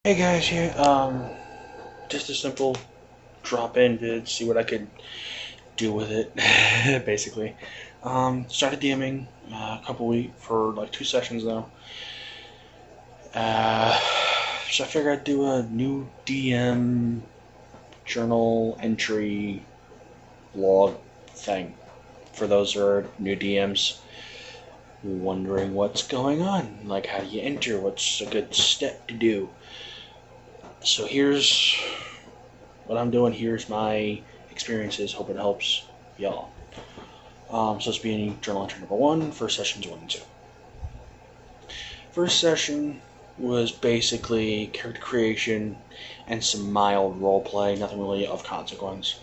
Hey guys, yeah, just a simple drop-in vid, see what I could do with it, basically. Started DMing a couple weeks for like 2 sessions now. Uh, so I figured I'd do a new DM journal entry log thing for those who are new DMs wondering what's going on, like how do you enter, what's a good step to do. So here's what I'm doing. Here's my experiences. Hope it helps y'all. So it's being journal entry number one for sessions 1 and 2. First session was basically character creation and some mild role play, nothing really of consequence.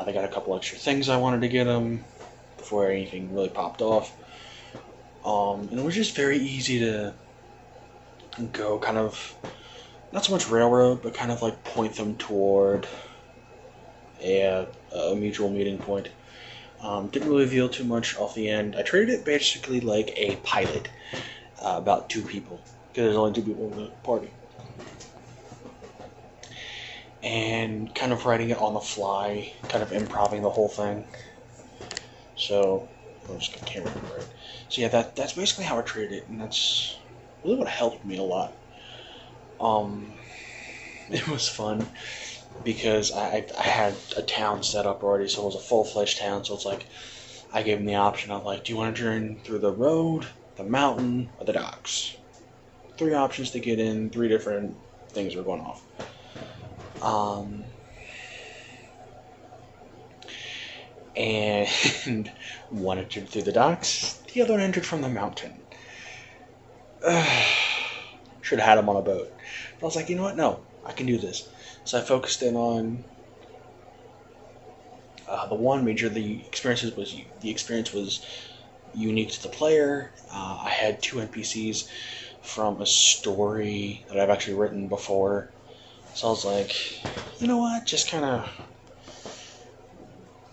They got a couple extra things I wanted to get them before anything really popped off. And it was just very easy to go kind of, not so much railroad, but kind of like point them toward a mutual meeting point. Didn't really reveal too much off the end. I treated it basically like a pilot about 2 people, because there's only 2 people in the party. And kind of writing it on the fly, kind of improvising the whole thing. So, I can't remember it. So yeah, that's basically how I treated it, and that's really what helped me a lot. It was fun because I had a town set up already, so it was a full-fledged town. So it's like I gave them the option of like, do you want to journey through the road, the mountain, or the docks? 3 options to get in. 3 different things were going off. And one entered through the docks, the other one entered from the mountain. Should have had him on a boat. But I was like, you know what? No, I can do this. So I focused in on the one major. The experience was unique to the player. I had 2 NPCs from a story that I've actually written before. So I was like, you know what? Just kind of,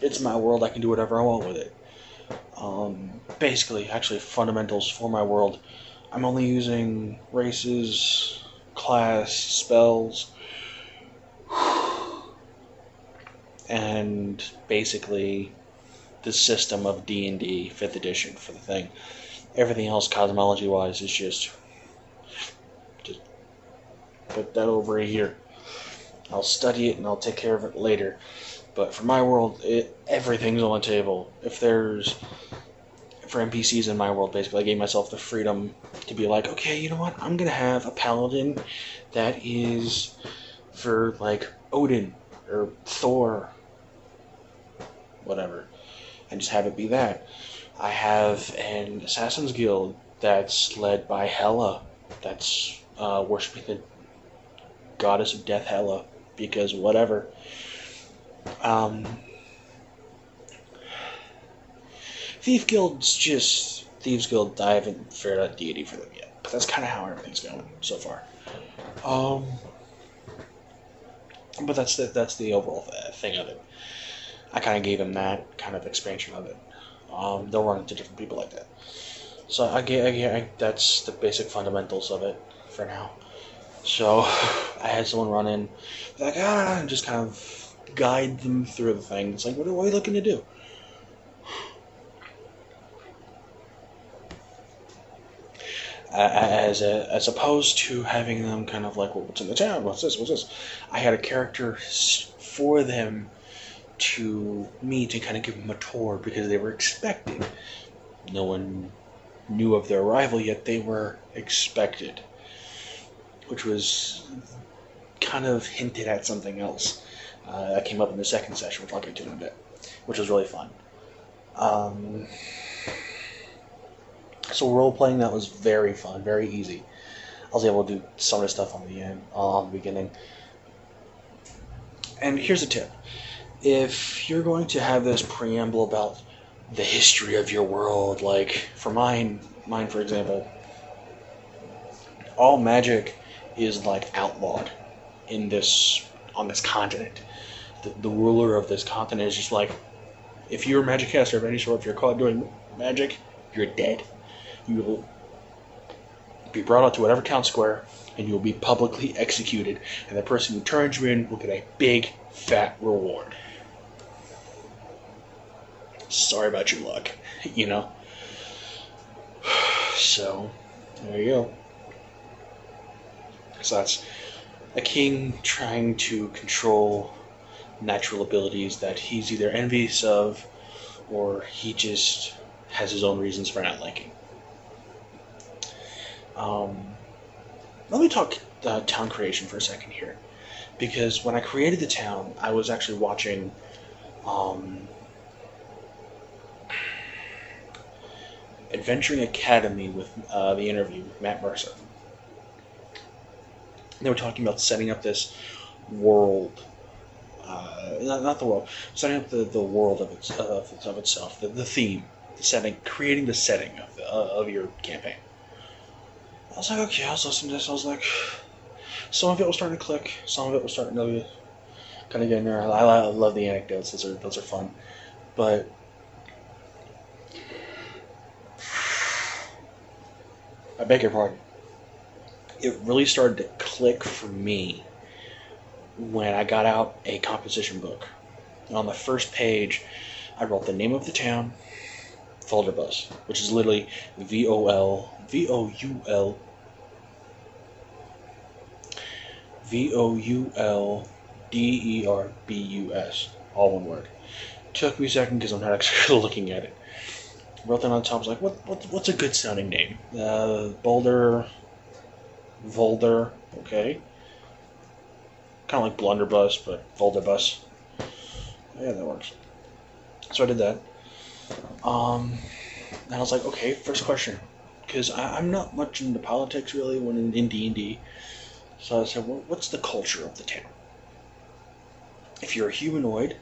it's my world. I can do whatever I want with it. Basically, actually, fundamentals for my world. I'm only using races, class, spells, and basically the system of D&D 5th edition for the thing. Everything else, cosmology-wise, is just put that over here. I'll study it and I'll take care of it later. But for my world, everything's on the table. If there's, for NPCs in my world, basically, I gave myself the freedom to be like, okay, you know what? I'm going to have a paladin that is for, like, Odin or Thor, whatever, and just have it be that. I have an Assassin's Guild that's led by Hela, that's worshiping the goddess of death, Hela, because whatever. Thieves Guild. I haven't figured out deity for them yet, but that's kind of how everything's going so far. But that's the overall thing of it. I kind of gave him that kind of expansion of it. They'll run into different people like that. So that's the basic fundamentals of it for now. So I had someone run in, like, and just kind of guide them through the thing. It's like, what are you looking to do? As opposed to having them kind of like, well, what's in the town? What's this? I had a character for them to kind of give them a tour because they were expected. No one knew of their arrival yet. They were expected, which was kind of hinted at something else that came up in the second session, which I'll get to in a bit, which was really fun. So role playing, that was very fun, very easy. I was able to do some of the stuff on the beginning. And here's a tip: if you're going to have this preamble about the history of your world, like for mine for example, all magic is like outlawed on this continent. The ruler of this continent is just like, if you're a magic caster of any sort, if you're caught doing magic, you're dead. You will be brought out to whatever town square, and you'll be publicly executed, and the person who turns you in will get a big, fat reward. Sorry about your luck, you know? So, there you go. So that's a king trying to control natural abilities that he's either envious of or he just has his own reasons for not liking. Let me talk town creation for a second here, because when I created the town, I was actually watching Adventuring Academy with the interview with Matt Mercer. They were talking about setting up this world, not the world, setting up the world of itself, the theme, the setting, creating the setting of your campaign. I was like, okay, I was listening to this. I was like, some of it was starting to click, some of it was starting to kind of get in there. I love the anecdotes; those are fun. But I beg your pardon. It really started to click for me when I got out a composition book. And on the first page, I wrote the name of the town, Volderbus, which is literally Voulderbus, all one word. Took me a second because I'm not actually looking at it. Wrote that on top. I was like, what's a good sounding name? Volder, okay. Kind of like Blunderbuss, but Volderbus. Yeah, that works. So I did that. And I was like, okay, first question, because I'm not much into politics really when in D&D. So I said, well, what's the culture of the town? If you're a humanoid,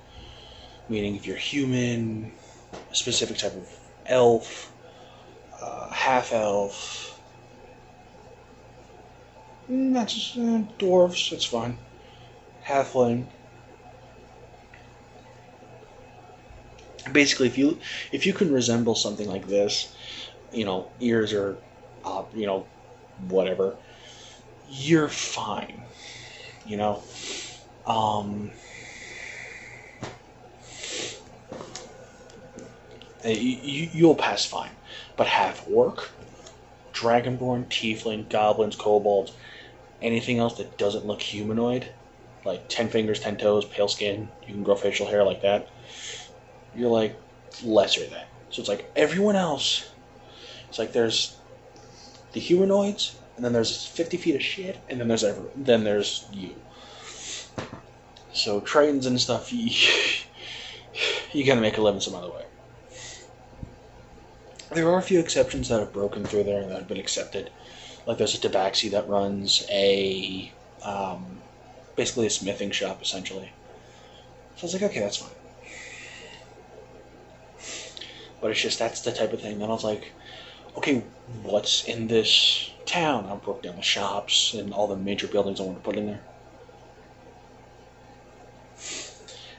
meaning if you're human, a specific type of elf, half-elf, that's just dwarves, that's fine. Halfling. Basically, if you can resemble something like this, ears are, whatever, you're fine. You'll pass fine. But half orc, dragonborn, tiefling, goblins, kobolds, anything else that doesn't look humanoid, like 10 fingers, 10 toes, pale skin, you can grow facial hair like that, you're like lesser than. So it's like everyone else, it's like there's the humanoids, and then there's 50 feet of shit, and then there's you. So Tritons and stuff, you gotta make a living some other way. There are a few exceptions that have broken through there and that have been accepted. Like there's a tabaxi that runs basically a smithing shop, essentially. So I was like, okay, that's fine. But it's just, that's the type of thing. Then I was like, okay, what's in this town? I broke down the shops and all the major buildings I wanted to put in there.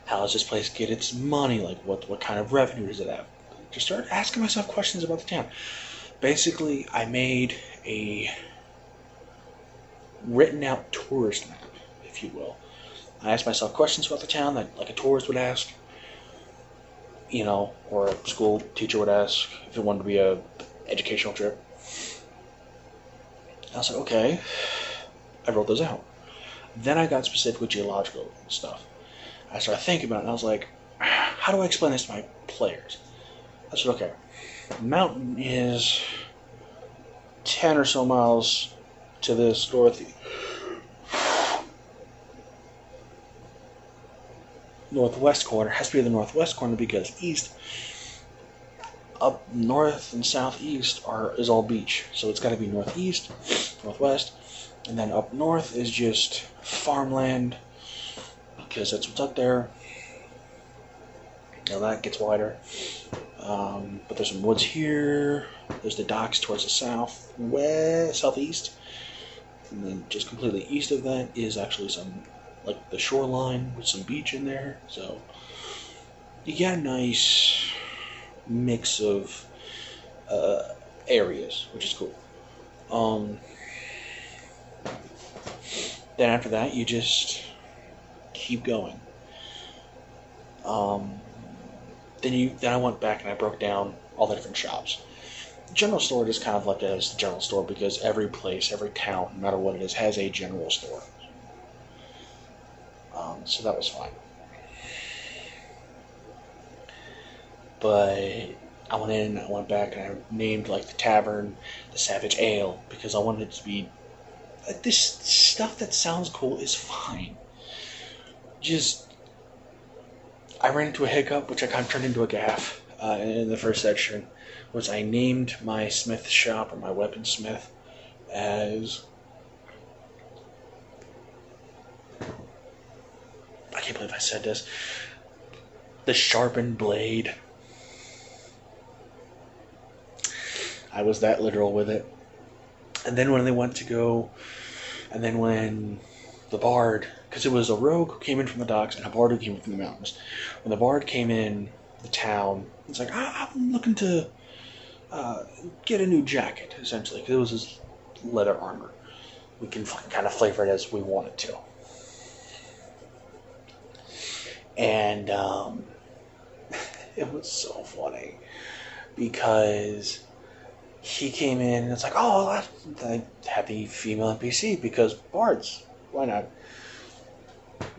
How does this place get its money? Like, what kind of revenue does it have? Just started asking myself questions about the town. Basically, I made a written out tourist map, if you will. I asked myself questions about the town that like a tourist would ask, or a school teacher would ask if it wanted to be a educational trip. I was like, okay. I wrote those out. Then I got specific with geological stuff. I started thinking about it, and I was like, how do I explain this to my players? I said, okay, the mountain is 10 or so miles to this northwest corner. It has to be the northwest corner because east, up north and southeast is all beach. So it's got to be northeast, northwest, and then up north is just farmland because that's what's up there. Now that gets wider. But there's some woods here. There's the docks towards the southeast. And then just completely east of that is actually some, like the shoreline with some beach in there. So you got a nice mix of areas, which is cool. Then after that, you just keep going. Um, then I went back and I broke down all the different shops. The general store just kind of left it as the general store because every place, every town, no matter what it is, has a general store. So that was fine. But I went in, I went back, and I named like the tavern the Savage Ale because I wanted it to be this stuff that sounds cool is fine. Just I ran into a hiccup, which I kind of turned into a gaffe in the first section, was I named my smith shop or my weaponsmith as I can't believe I said this. The Sharpened Blade. I was that literal with it. And then when they went to go, and then when the bard, because it was a rogue who came in from the docks and a bard who came in from the mountains. When the bard came in the town, it's like, I'm looking to get a new jacket, essentially, because it was his leather armor. We can kind of flavor it as we want it to. And it was so funny because he came in and it's like, oh, I have the female NPC because bards. Why not?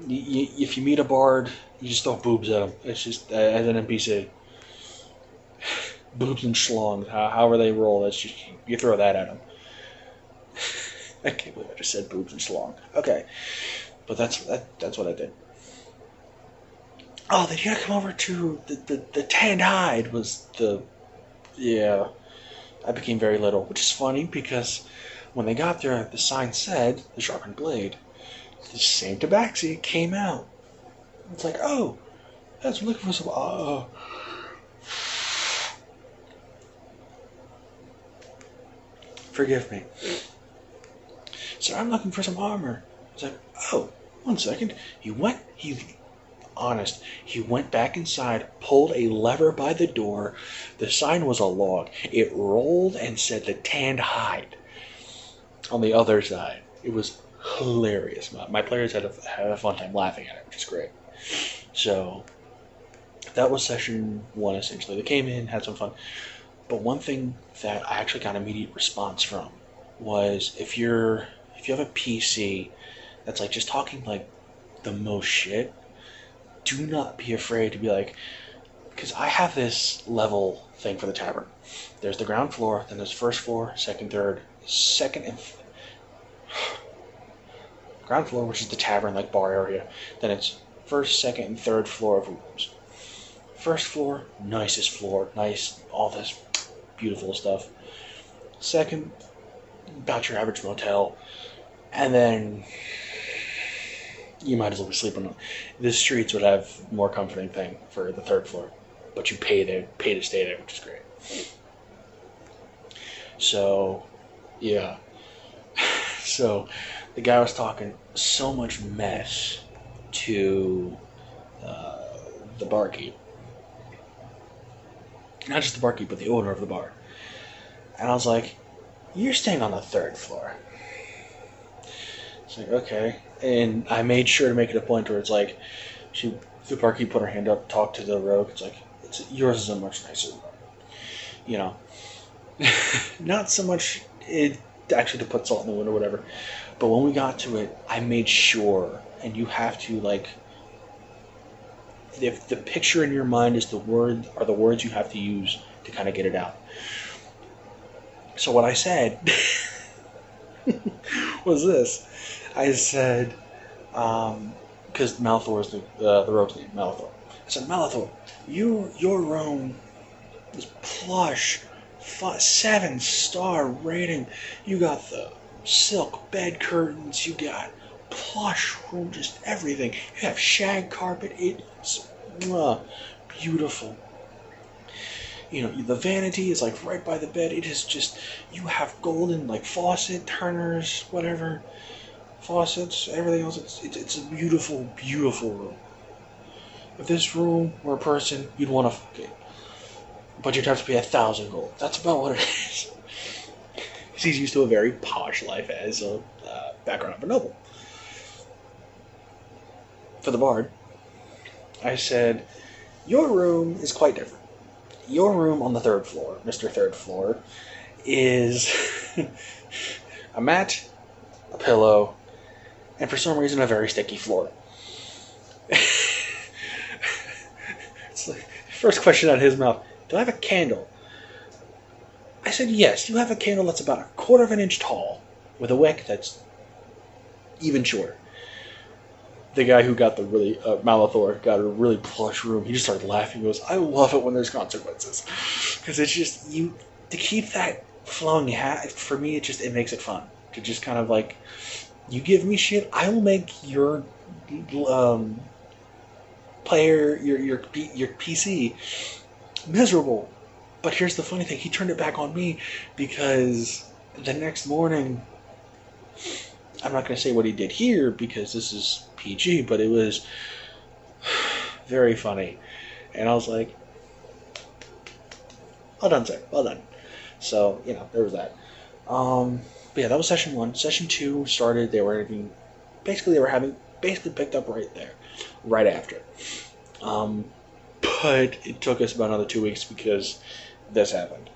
If you meet a bard, you just throw boobs at him. It's just as an NPC. Boobs and schlongs, however they roll, that's just you throw that at them. I can't believe I just said boobs and schlong. Okay, but that's what I did. Oh, then you gotta come over to the tanned hide was the yeah. I became very little, which is funny because when they got there, the sign said the Sharpened Blade. The same tabaxi came out. It's like, oh, I was looking for some. Forgive me. So I'm looking for some armor. It's like, oh, 1 second. He went back inside, pulled a lever by the door. The sign was a log. It rolled and said the tanned hide on the other side. It was hilarious. My players had a fun time laughing at it, which is great. So that was session 1, essentially. They came in, had some fun. But one thing that I actually got immediate response from was if you have a PC that's like just talking like the most shit, do not be afraid to be like, because I have this level thing for the tavern. There's the ground floor, then there's first floor, second, third, ground floor, which is the tavern, like bar area. Then it's first, second, and third floor of rooms. First floor, nicest floor, nice, all this beautiful stuff. Second, about your average motel. And then you might as well be sleeping. The streets would have more comforting thing for the third floor, but you pay to stay there, which is great. So, yeah. So, the guy was talking so much mess to the barkeep. Not just the barkeep, but the owner of the bar. And I was like, you're staying on the third floor. It's like, okay. And I made sure to make it a point where it's like, the barkeep put her hand up, talked to the rogue. It's like, yours is a much nicer room. You know. Not so much it actually to put salt in the wound or whatever. But when we got to it, I made sure, and you have to, like, if the picture in your mind is the words you have to use to kind of get it out. So what I said was this. I said, because Malthor is the rogue's name, Malthor. I said, Malthor, your room is plush, 7-star rating. You got the silk bed curtains. You got plush room, just everything. You have shag carpet. It's beautiful. You know, the vanity is like right by the bed. It is just, you have golden like faucet turners, whatever, faucets, everything else. It's a beautiful, beautiful room. If this room were a person, you'd want to fuck it, but you'd have to pay 1,000 gold. That's about what it is. He's used to a very posh life as a background of a noble. for the bard, I said, your room is quite different. Your room on the 3rd floor, Mr. 3rd floor, is a mat, a pillow, and for some reason a very sticky floor. It's like, first question out of his mouth, do I have a candle? I said, yes, you have a candle that's about 1/4 of an inch tall, with a wick that's even shorter. The guy who got the really, Malathor, got a really plush room. He just started laughing. He goes, I love it when there's consequences. Because it's just, to keep that flowing, for me, it makes it fun. To just kind of like, you give me shit, I will make your player, your PC miserable. But here's the funny thing, he turned it back on me because the next morning, I'm not going to say what he did here because this is PG, but it was very funny. And I was like, well done, sir, well done. So, there was that. But yeah, that was session 1. Session 2 started, they were picked up right there, right after. But it took us about another 2 weeks because this happened.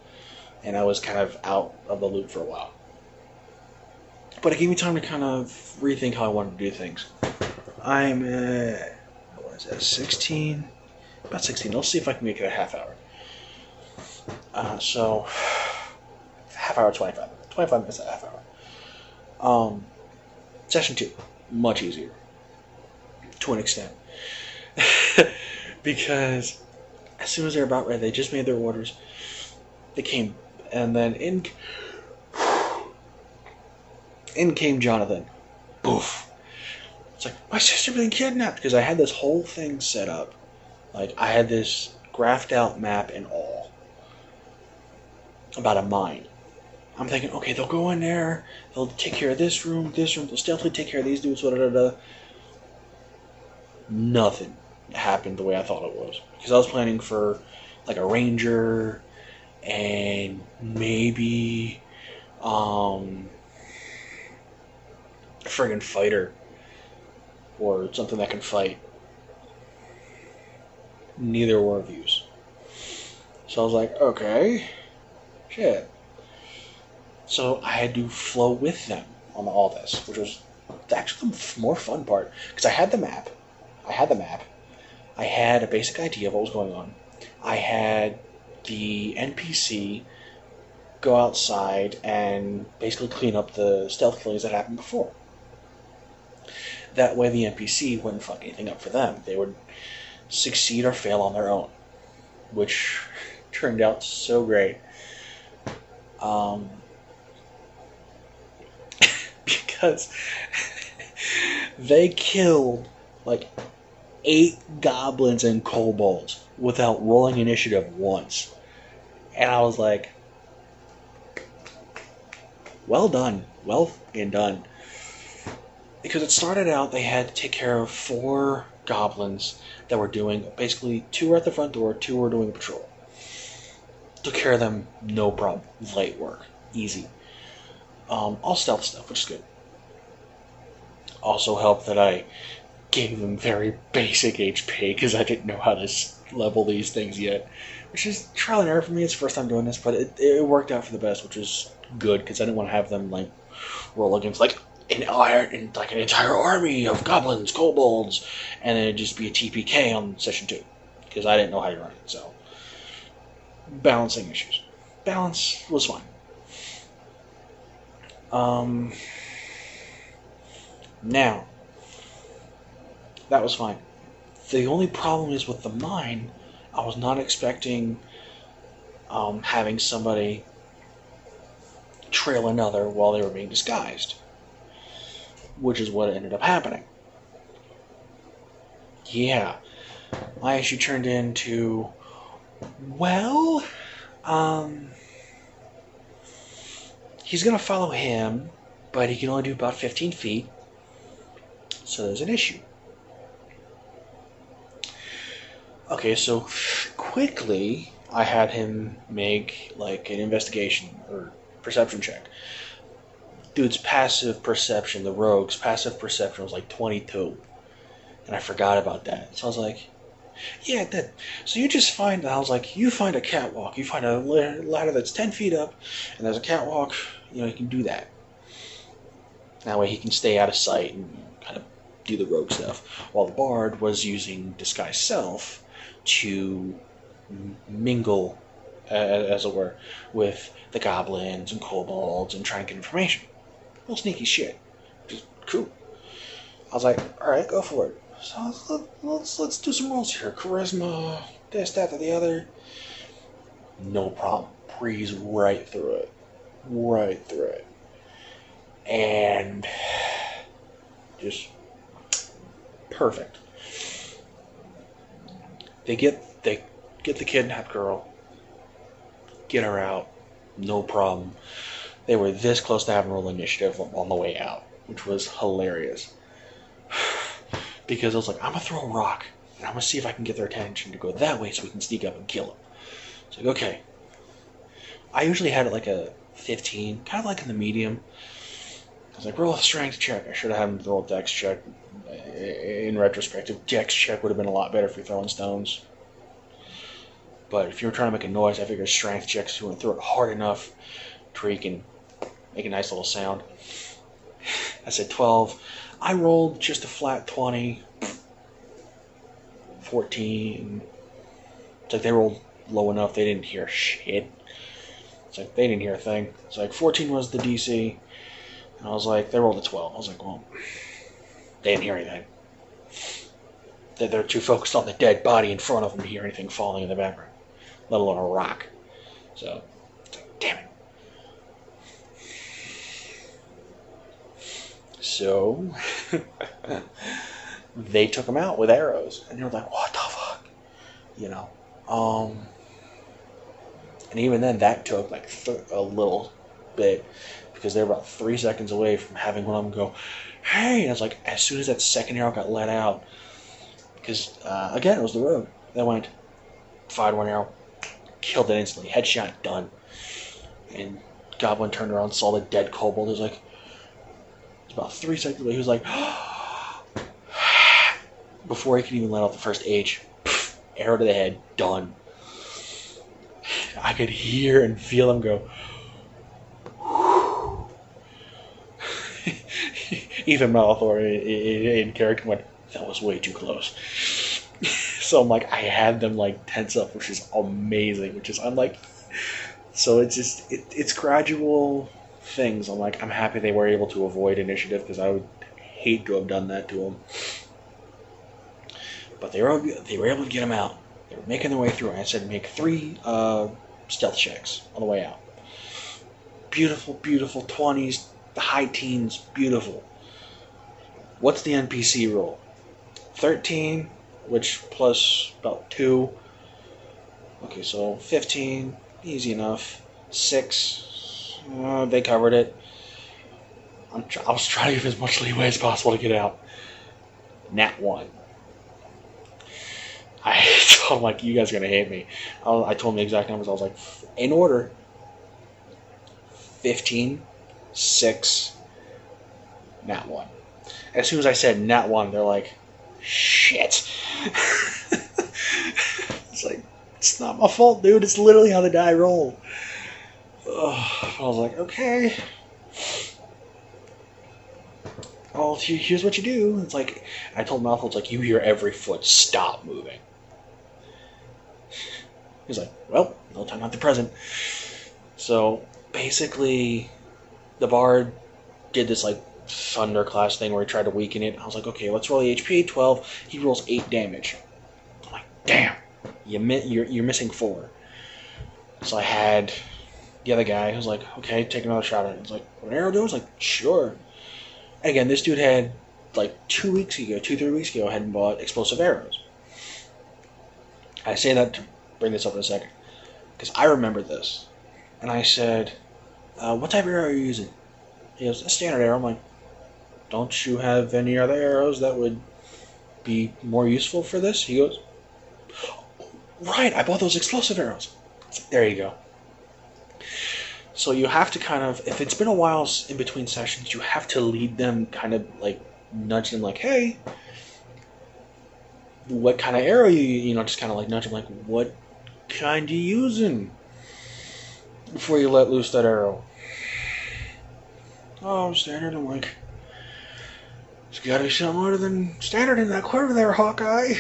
And I was kind of out of the loop for a while. But it gave me time to kind of rethink how I wanted to do things. I'm what is that, 16? About 16. Let's see if I can make it a half hour. So, half hour, 25 minutes. 25 minutes, a half hour. Session 2, much easier. To an extent. Because as soon as they're about ready, they just made their orders. They came, and then in came Jonathan. Boof. It's like, my sister being kidnapped, because I had this whole thing set up. Like, I had this graphed out map and all about a mine. I'm thinking, okay, they'll go in there, they'll take care of this room, they'll stealthily take care of these dudes, Nothing happened the way I thought it was. Because I was planning for, like, a ranger, and maybe, a friggin' fighter, or something that can fight. Neither were of use. So I was like, okay, shit. So I had to flow with them on all this, which was actually the more fun part. Because I had the map. I had a basic idea of what was going on. I had the NPC go outside and basically clean up the stealth killings that happened before. That way the NPC wouldn't fuck anything up for them. They would succeed or fail on their own, which turned out so great. Because they killed like 8 goblins and kobolds without rolling initiative once. And I was like, well done. Well and done. Because it started out, they had to take care of 4 goblins that were doing, basically 2 were at the front door, 2 were doing patrol. Took care of them, no problem. Light work. Easy. All stealth stuff, which is good. Also helped that I gave them very basic HP, because I didn't know how to level these things yet. Which is trial and error for me, it's the first time doing this, but it worked out for the best, which is good, because I didn't want to have them like roll against like an entire army of goblins, kobolds, and then it'd just be a TPK on session 2, because I didn't know how to run it, so balancing issues. Balance was fine. Now, that was fine. The only problem is with the mine, I was not expecting having somebody trail another while they were being disguised, which is what ended up happening. Yeah, my issue turned into, well, he's going to follow him, but he can only do about 15 feet, so there's an issue. Okay, so quickly, I had him make like an investigation or perception check. Dude's passive perception, the rogue's passive perception was like 22. And I forgot about that. So I was like, yeah, it did. So you just find, I was like, you find a catwalk. You find a ladder that's 10 feet up, and there's a catwalk. You can do that. That way he can stay out of sight and kind of do the rogue stuff. While the bard was using disguise self to mingle, as it were, with the goblins and kobolds and try and get information. Real sneaky shit. Just cool. I was like, all right, go for it. So let's do some rolls here. Charisma, this, that, or the other. No problem. Breeze right through it. Right through it. And just perfect. They get the kidnapped girl, get her out, no problem. They were this close to having roll initiative on the way out, which was hilarious. Because I was like, I'm gonna throw a rock, and I'm gonna see if I can get their attention to go that way so we can sneak up and kill them. It's like, okay. I usually had it like a 15, kind of like in the medium. I was like, roll a strength check. I should have had him roll a dex check. In retrospect, a dex check would have been a lot better if you're throwing stones. But if you were trying to make a noise, I figured strength checks, you want to throw it hard enough to where you can make a nice little sound. I said 12. I rolled just a flat 20. 14. It's like they rolled low enough they didn't hear shit. It's like they didn't hear a thing. It's like 14 was the DC. And I was like, they rolled a 12. I was like, well, they didn't hear anything. They're too focused on the dead body in front of them to hear anything falling in the background, let alone a rock. So, it's like, damn it. So, they took him out with arrows. And you're like, what the fuck? And even then, that took like a little bit, because they were about 3 seconds away from having one of them go, hey! And it's like, as soon as that second arrow got let out, because, again, it was the rogue that went, fired one arrow, killed it instantly, headshot, done. And Goblin turned around, saw the dead kobold. It was like, it's about 3 seconds away. He was like, before he could even let out the first H, arrow to the head, done. I could hear and feel him go. Even Malthor in character went, that was way too close. So I'm like, I had them like tense up, which is amazing. I'm like, so it's just it's gradual things. I'm like, I'm happy they were able to avoid initiative, because I would hate to have done that to them. But they were able to get them out. They were making their way through. I said make 3 stealth checks on the way out. Beautiful, beautiful 20s, the high teens, beautiful. What's the NPC roll? 13, which plus about 2. Okay, so 15, easy enough. 6, they covered it. I was trying to give as much leeway as possible to get out. Nat 1. I told him, like, you guys are going to hate me. I told him the exact numbers. I was like, in order, 15, 6, Nat 1. As soon as I said Nat 1, they're like, shit. It's like, it's not my fault, dude. It's literally how the die roll. I was like, okay. Well, here's what you do. It's like, I told Malfoy, it's like, you hear every foot stop moving. He's like, well, no time like the present. So, basically, the bard did this, like, thunder class thing where he tried to weaken it. I was like, okay, let's roll the HP, 12. He rolls 8 damage. I'm like, damn, you're missing 4. So I had the other guy who's like, okay, take another shot at it. He's like, what an arrow do? I was like, sure. And again, this dude had, like, 3 weeks ago, hadn't bought explosive arrows. I say that to bring this up in a second, because I remember this. And I said, what type of arrow are you using? He goes, a standard arrow. I'm like, don't you have any other arrows that would be more useful for this? He goes, right, I bought those explosive arrows. It's like, there you go. So you have to kind of, if it's been a while in between sessions, you have to lead them, kind of like nudge them like, hey, what kind of arrow just kind of like nudge him, like, what kind you using before you let loose that arrow? Oh, standard. I'm like, there's got to be something other than standard in that quiver there, Hawkeye.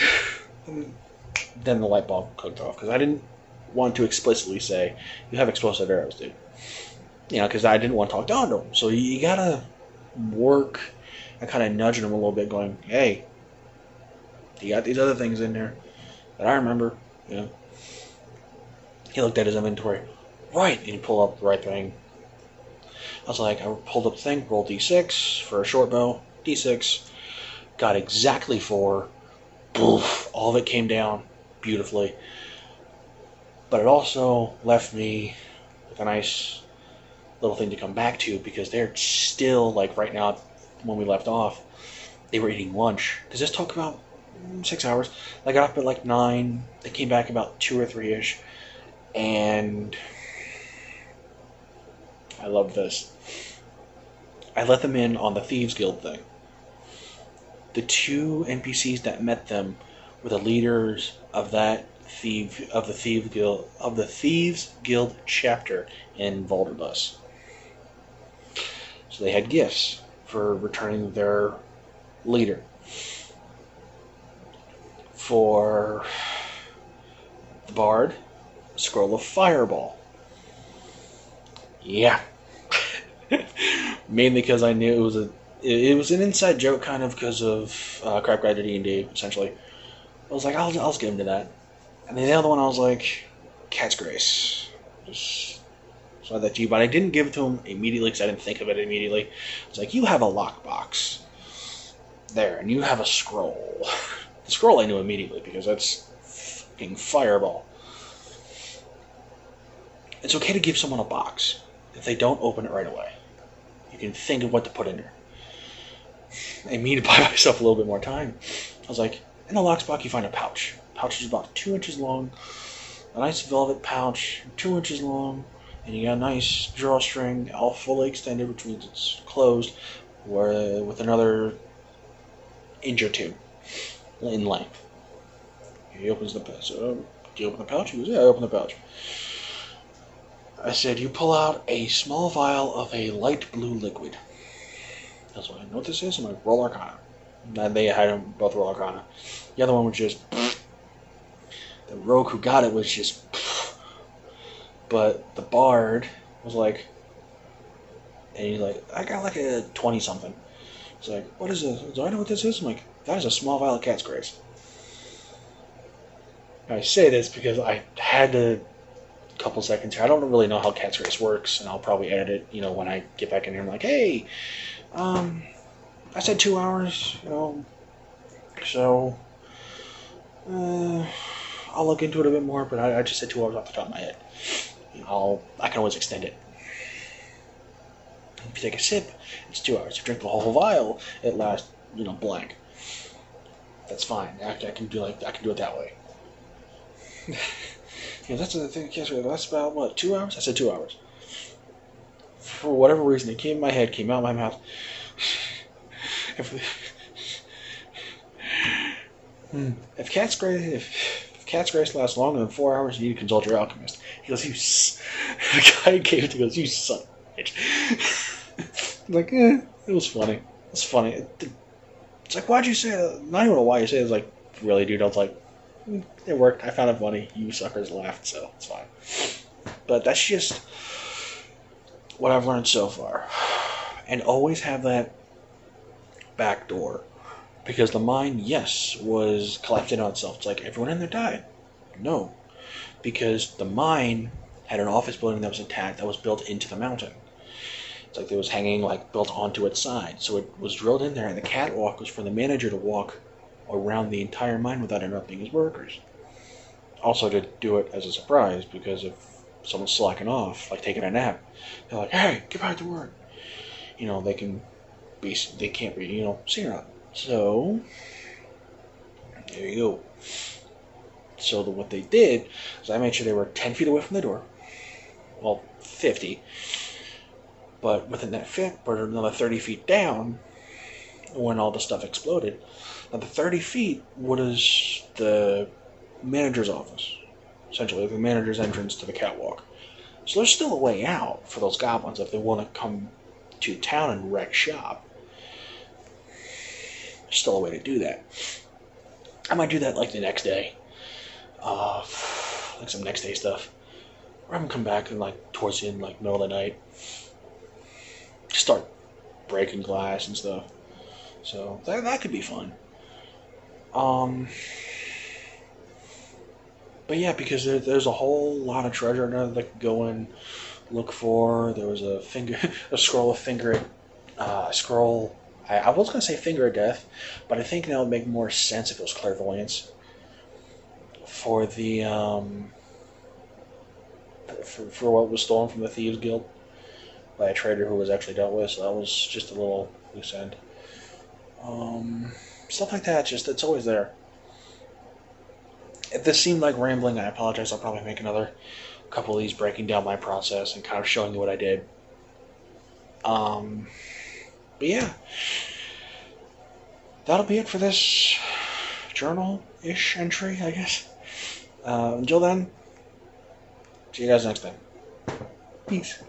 And then the light bulb clicked off, because I didn't want to explicitly say, you have explosive arrows, dude. Because I didn't want to talk down to him. So you gotta work and kind of nudging him a little bit, going, hey, you got these other things in there that I remember. He looked at his inventory. Right, and he pulled up the right thing. I was like, I pulled up the thing, rolled D6 for a short bow, D6, got exactly 4. Poof, all of it came down beautifully. But it also left me with a nice little thing to come back to, because they're still, like right now, when we left off, they were eating lunch. Because this took about 6 hours. I got up at like 9. They came back about 2 or 3-ish. And I love this. I let them in on the Thieves Guild thing. The 2 NPCs that met them were the leaders of the Thieves Guild chapter in Valderbus. So they had gifts for returning their leader. For the Bard, a scroll of Fireball. Yeah. Mainly because I knew it was an inside joke, kind of, because of Crap Guide to D&D, essentially. I was like, I'll just give him to that. And then the other one, I was like, Cat's Grace. Just slide that to you. But I didn't give it to him immediately, because I didn't think of it immediately. I was like, you have a lockbox there, and you have a scroll. The scroll I knew immediately, because that's fucking Fireball. It's okay to give someone a box if they don't open it right away. You can think of what to put in there. I mean, to buy myself a little bit more time. I was like, in the lockbox you find a pouch. The pouch is about 2 inches long. A nice velvet pouch, 2 inches long. And you got a nice drawstring, all fully extended, which means it's closed, with another inch or 2 in length. He opens the pouch. So, do you open the pouch? He goes, yeah, I open the pouch. I said, you pull out a small vial of a light blue liquid. I was like, you know what this is? I'm like, roll Arcana. And they had them both roll Arcana. The other one was just... The rogue who got it was just... But the Bard was like... And he's like, I got like a 20-something. He's like, what is this? Do I know what this is? I'm like, that is a small vial of Cat's Grace. I say this because I had to... couple seconds here. I don't really know how Cat's Grace works, and I'll probably edit it, when I get back in here. I'm like, hey, I said 2 hours, so I'll look into it a bit more, but I just said 2 hours off the top of my head. I can always extend it. If you take a sip, it's 2 hours. If you drink the whole vial, it lasts, blank. That's fine. I can do it that way. Yeah, that's the thing. That's about, what, 2 hours? I said 2 hours. For whatever reason, it came in my head, came out of my mouth. If Cat's Grace lasts longer than 4 hours, you need to consult your alchemist. He goes, the guy who gave it to me goes, you son of a bitch. I'm like, it was funny. It's funny. It's like, why'd you say that? Not even know why you say it. It's like, really, dude? I was like, it worked. I found it funny. You suckers laughed, so it's fine. But that's just what I've learned so far. And always have that back door. Because the mine, yes, was collapsing on itself. It's like, everyone in there died. No. Because the mine had an office building that was attacked, that was built into the mountain. It's like it was hanging, built onto its side. So it was drilled in there, and the catwalk was for the manager to walk around the entire mine without interrupting his workers. Also to do it as a surprise, because if someone's slacking off, taking a nap, they're like, hey, get back to work. They can't be, seen up. So, there you go. So what they did is I made sure they were 10 feet away from the door. Well, 50. But within that fit, but another 30 feet down, when all the stuff exploded. Now, the 30 feet was the manager's office, essentially, the manager's entrance to the catwalk. So there's still a way out for those goblins if they want to come to town and wreck shop. There's still a way to do that. I might do that like the next day. Like some next day stuff. Or I'm gonna come back and like towards the end, like middle of the night. Just start breaking glass and stuff. So that could be fun. But yeah, because there's a whole lot of treasure in there that I could go and look for. There was a scroll of finger, scroll. I was gonna say finger of death, but I think that would make more sense if it was clairvoyance. For the for what was stolen from the Thieves Guild by a trader who was actually dealt with. So that was just a little loose end. Stuff like that, just it's always there. If this seemed like rambling, I apologize. I'll probably make another couple of these breaking down my process and kind of showing you what I did. But yeah, that'll be it for this journal-ish entry, I guess. Until then, see you guys next time. Peace.